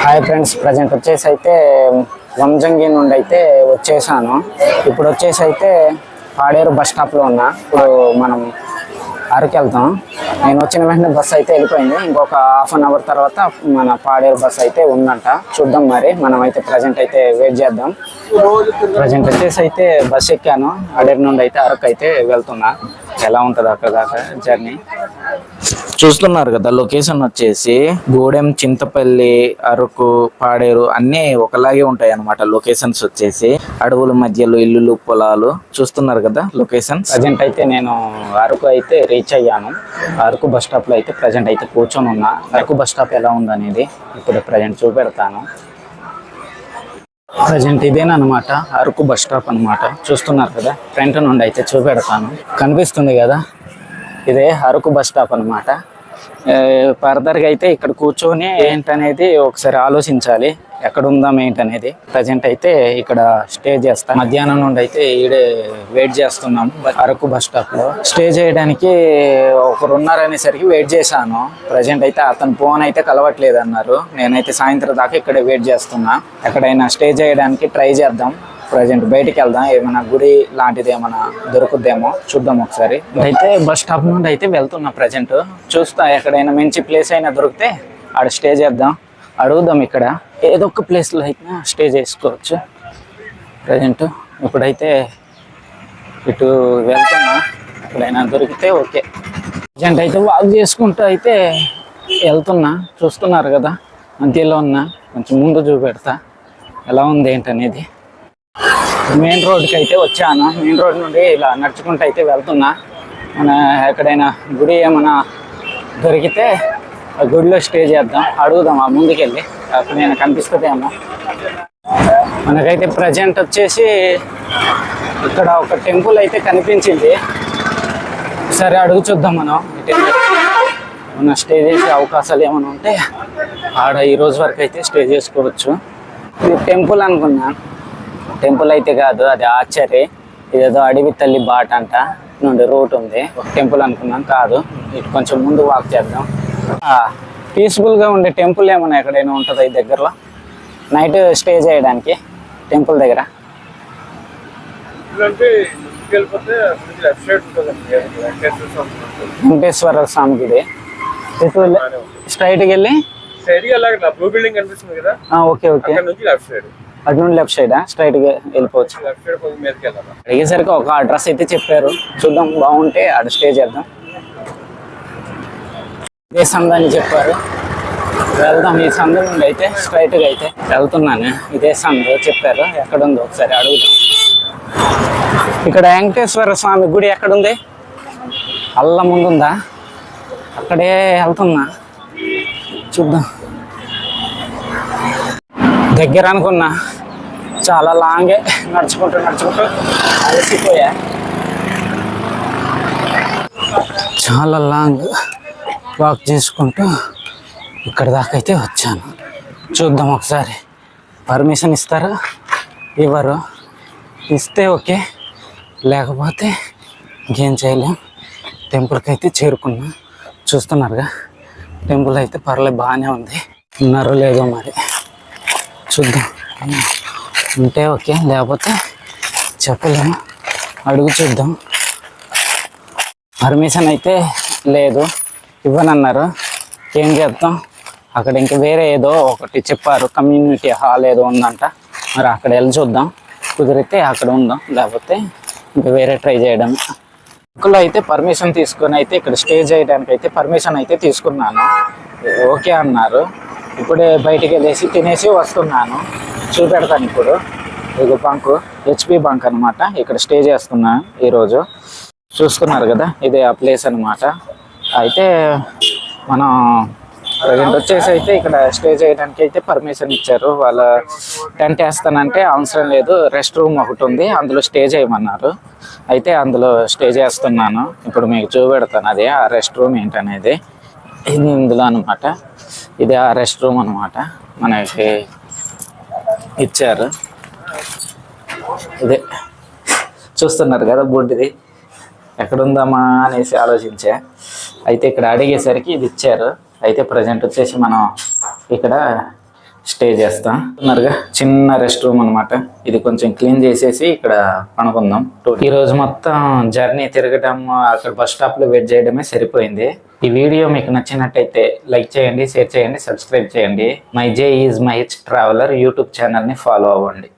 Hi friends, present వచ్చేసి అయితే వంజంగి నుండి అయితే వచ్చేసాను. ఇప్పుడు వచ్చేసి అయితే పాడేరు బస్ స్టాప్లో ఉన్నా. ఇప్పుడు మనం అరకు వెళ్తాం. నేను వచ్చిన వెంటనే బస్సు అయితే వెళ్ళిపోయింది. ఇంకొక హాఫ్ అన్ అవర్ తర్వాత మన పాడేరు బస్సు అయితే ఉందంట. చూద్దాం, మరి మనం అయితే ప్రజెంట్ అయితే వెయిట్ చేద్దాం. ప్రజెంట్ వచ్చేసి అయితే బస్సు ఎక్కాను. పాడేరు నుండి అయితే అరకు అయితే వెళ్తున్నా. ఎలా ఉంటుంది అక్కడ దాకా జర్నీ చూస్తున్నారు కదా. లొకేషన్ వచ్చేసి గూడెం, చింతపల్లి, అరకు, పాడేరు అన్నీ ఒకలాగే ఉంటాయి అన్నమాట. లొకేషన్స్ వచ్చేసి అడవుల మధ్యలో ఇల్లులు, పొలాలు చూస్తున్నారు కదా లొకేషన్. ప్రజెంట్ అయితే నేను అరకు అయితే రీచ్ అయ్యాను. అరకు బస్ స్టాప్ లో అయితే ప్రజెంట్ అయితే కూర్చొని ఉన్నా. అరకు బస్ స్టాప్ ఎలా ఉందనేది ఇప్పుడు ప్రజెంట్ చూపెడతాను. ప్రజెంట్ ఇదేనమాట అరకు బస్ స్టాప్ అనమాట. చూస్తున్నారు కదా, ఫ్రంట్ నుండి అయితే చూపెడతాను. కనిపిస్తుంది కదా, ఇదే అరకు బస్ స్టాప్ అనమాట. ఫర్దర్గా అయితే ఇక్కడ కూర్చొని ఏంటనేది ఒకసారి ఆలోచించాలి, ఎక్కడ ఉందాం ఏంటనేది. ప్రజెంట్ అయితే ఇక్కడ స్టే చేస్తాం. మధ్యాహ్నం నుండి అయితే ఈడే వెయిట్ చేస్తున్నాము అరకు బస్ స్టాప్ లో. స్టే చేయడానికి ఒకరు ఉన్నారనేసరికి వెయిట్ చేశాను. ప్రజెంట్ అయితే అతను ఫోన్ అయితే కలవట్లేదు అన్నారు. నేనైతే సాయంత్రం దాకా ఇక్కడే వెయిట్ చేస్తున్నా. ఎక్కడైనా స్టే చేయడానికి ట్రై చేద్దాం. ప్రజెంట్ బయటికి వెళ్దాం, ఏమైనా గుడి లాంటిది ఏమైనా దొరుకుద్దేమో చూద్దాం ఒకసారి. అయితే బస్ స్టాప్ నుండి అయితే వెళ్తున్నా. ప్రజెంట్ చూస్తా, ఎక్కడైనా మంచి ప్లేస్ అయినా దొరికితే ఆడ స్టే చేద్దాం. అడుగుదాం, ఇక్కడ ఏదో ఒక ప్లేస్లో అయితే స్టే చేసుకోవచ్చు. ప్రజెంట్ ఇప్పుడైతే ఇటు వెళ్తున్నా, ఎక్కడైనా దొరికితే ఓకే. ప్రజెంట్ అయితే వాక్ చేసుకుంటూ అయితే వెళ్తున్నా. చూస్తున్నారు కదా, మధ్యలో ఉన్నా. కొంచెం ముందు చూపెడతా ఎలా ఉంది ఏంటనేది. మెయిన్ రోడ్కి అయితే వచ్చాను. మెయిన్ రోడ్ నుండి ఇలా నడుచుకుంటూ అయితే వెళ్తున్నా. మన ఎక్కడైనా గుడి ఏమైనా దొరికితే ఆ గుడిలో స్టే చేద్దాం. అడుగుదాం ఆ ముందుకెళ్ళి, అక్కడ నేను కనిపిస్తుందేమో. మనకైతే ప్రజెంట్ వచ్చేసి ఇక్కడ ఒక టెంపుల్ అయితే కనిపించింది. సరే అడుగు చూద్దాం మనం. మన స్టే చేసే అవకాశాలు ఏమైనా ఉంటే ఆడ ఈరోజు వరకు అయితే స్టే చేసుకోవచ్చు. ఇది టెంపుల్ అనుకున్నా. టెంపుల్ అయితే కాదు, అది ఆర్చరీ. ఇదేదో అడవి తల్లి బాట అంట నుండి రూట్ ఉంది. ఒక టెంపుల్ అనుకున్నాం, కాదు. ఇటు కొంచెం ముందు వాక్ చేద్దాం. పీస్ఫుల్గా ఉండే టెంపుల్ ఏమన్నా ఎక్కడైనా ఉంటుంది ఈ దగ్గరలో నైట్ స్టే చేయడానికి టెంపుల్ దగ్గర? వెంకటేశ్వర స్వామి గుడి. స్ట్రైట్కి వెళ్ళి ఓకే ఓకే, అటు నుండి లెఫ్ట్ సైడ్ స్ట్రైట్ గా వెళ్ళిపోవచ్చు. అడిగేసరికి ఒక అడ్రస్ అయితే చెప్పారు. చూద్దాం, బాగుంటే ఆడ స్టే చేద్దాం. ఇదే సంద అని చెప్పారు, వెళ్దాం. ఈ సంద నుండి అయితే స్ట్రైట్ గా అయితే వెళ్తున్నాను. ఇదే సంద చెప్పారు, ఎక్కడ ఉందో ఒకసారి అడుగుదాం. ఇక్కడ వెంకటేశ్వర స్వామి గుడి ఎక్కడుంది? అల్ల ముందుందా? అక్కడే వెళ్తున్నా, చూద్దాం. దగ్గర అనుకున్నా, చాలా లాంగే. నడుచుకుంటూ అలసిపోయా. చాలా లాంగ్ వాక్ చేసుకుంటూ ఇక్కడ దాకా అయితే వచ్చాను. చూద్దాం ఒకసారి. పర్మిషన్ ఇస్తారా? ఇవ్వరు. ఇస్తే ఓకే, లేకపోతే ఇంకేం చేయలేం. టెంపుల్కి అయితే చేరుకున్నా. చూస్తున్నారుగా, టెంపుల్ అయితే పర్లేదు, బాగానే ఉంది. ఉన్నారో లేదో మరి చూద్దాం. ఉంటే ఓకే, లేకపోతే చెప్పలేము. అడుగు చూద్దాం. పర్మిషన్ అయితే లేదు, ఇవ్వనన్నారు. ఏం చేద్దాం? అక్కడ ఇంక వేరే ఏదో ఒకటి చెప్పారు, కమ్యూనిటీ హాల్ ఏదో ఉందంట. మరి అక్కడ వెళ్ళి చూద్దాం. కుదిరితే అక్కడ ఉందాం, లేకపోతే ఇంకా వేరే ట్రై చేయడం. ఇంట్లో అయితే పర్మిషన్ తీసుకొని అయితే ఇక్కడ స్టే చేయడానికి అయితే పర్మిషన్ అయితే తీసుకున్నాను. ఓకే అన్నారు. ఇప్పుడే బయటికి వెళ్ళేసి తినేసి వస్తున్నాను. చూపెడతాను ఇప్పుడు. ఇది బంకు, హెచ్పి బంక్ అనమాట. ఇక్కడ స్టే చేస్తున్నా ఈరోజు. చూస్తున్నారు కదా, ఇదే ఆ ప్లేస్ అనమాట. అయితే మనం ప్రజెంట్ వచ్చేసి అయితే ఇక్కడ స్టే చేయడానికి అయితే పర్మిషన్ ఇచ్చారు. వాళ్ళ టెంట్ వేస్తానంటే అవసరం లేదు, రెస్ట్ రూమ్ ఒకటి ఉంది, అందులో స్టే చేయమన్నారు. అయితే అందులో స్టే చేస్తున్నాను. ఇప్పుడు మీకు చూపెడతాను అది ఆ రెస్ట్ రూమ్ ఏంటనేది. ఇది ఇందులో అనమాట. ఇది ఆ రెస్ట్ రూమ్ అనమాట, మనకి ఇచ్చారు. ఇదే చూస్తున్నారు కదా, బొడ్డుది. ఎక్కడుందామా అనేసి ఆలోచించా. అయితే ఇక్కడ అడిగేసరికి ఇది ఇచ్చారు. అయితే ప్రజెంట్ వచ్చేసి మనం ఇక్కడ స్టే చేస్తా. ఉన్నారుగా చిన్న రెస్ట్ రూమ్ అనమాట. ఇది కొంచెం క్లీన్ చేసేసి ఇక్కడ పనుకుందాం. ఈ రోజు మొత్తం జర్నీ తిరగడం, అక్కడ బస్ స్టాప్ లో వెయిట్ చేయడమే సరిపోయింది. ఈ వీడియో మీకు నచ్చినట్టయితే లైక్ చేయండి, షేర్ చేయండి, సబ్స్క్రైబ్ చేయండి. My J is my H traveller YouTube ఛానల్ని ఫాలో అవ్వండి.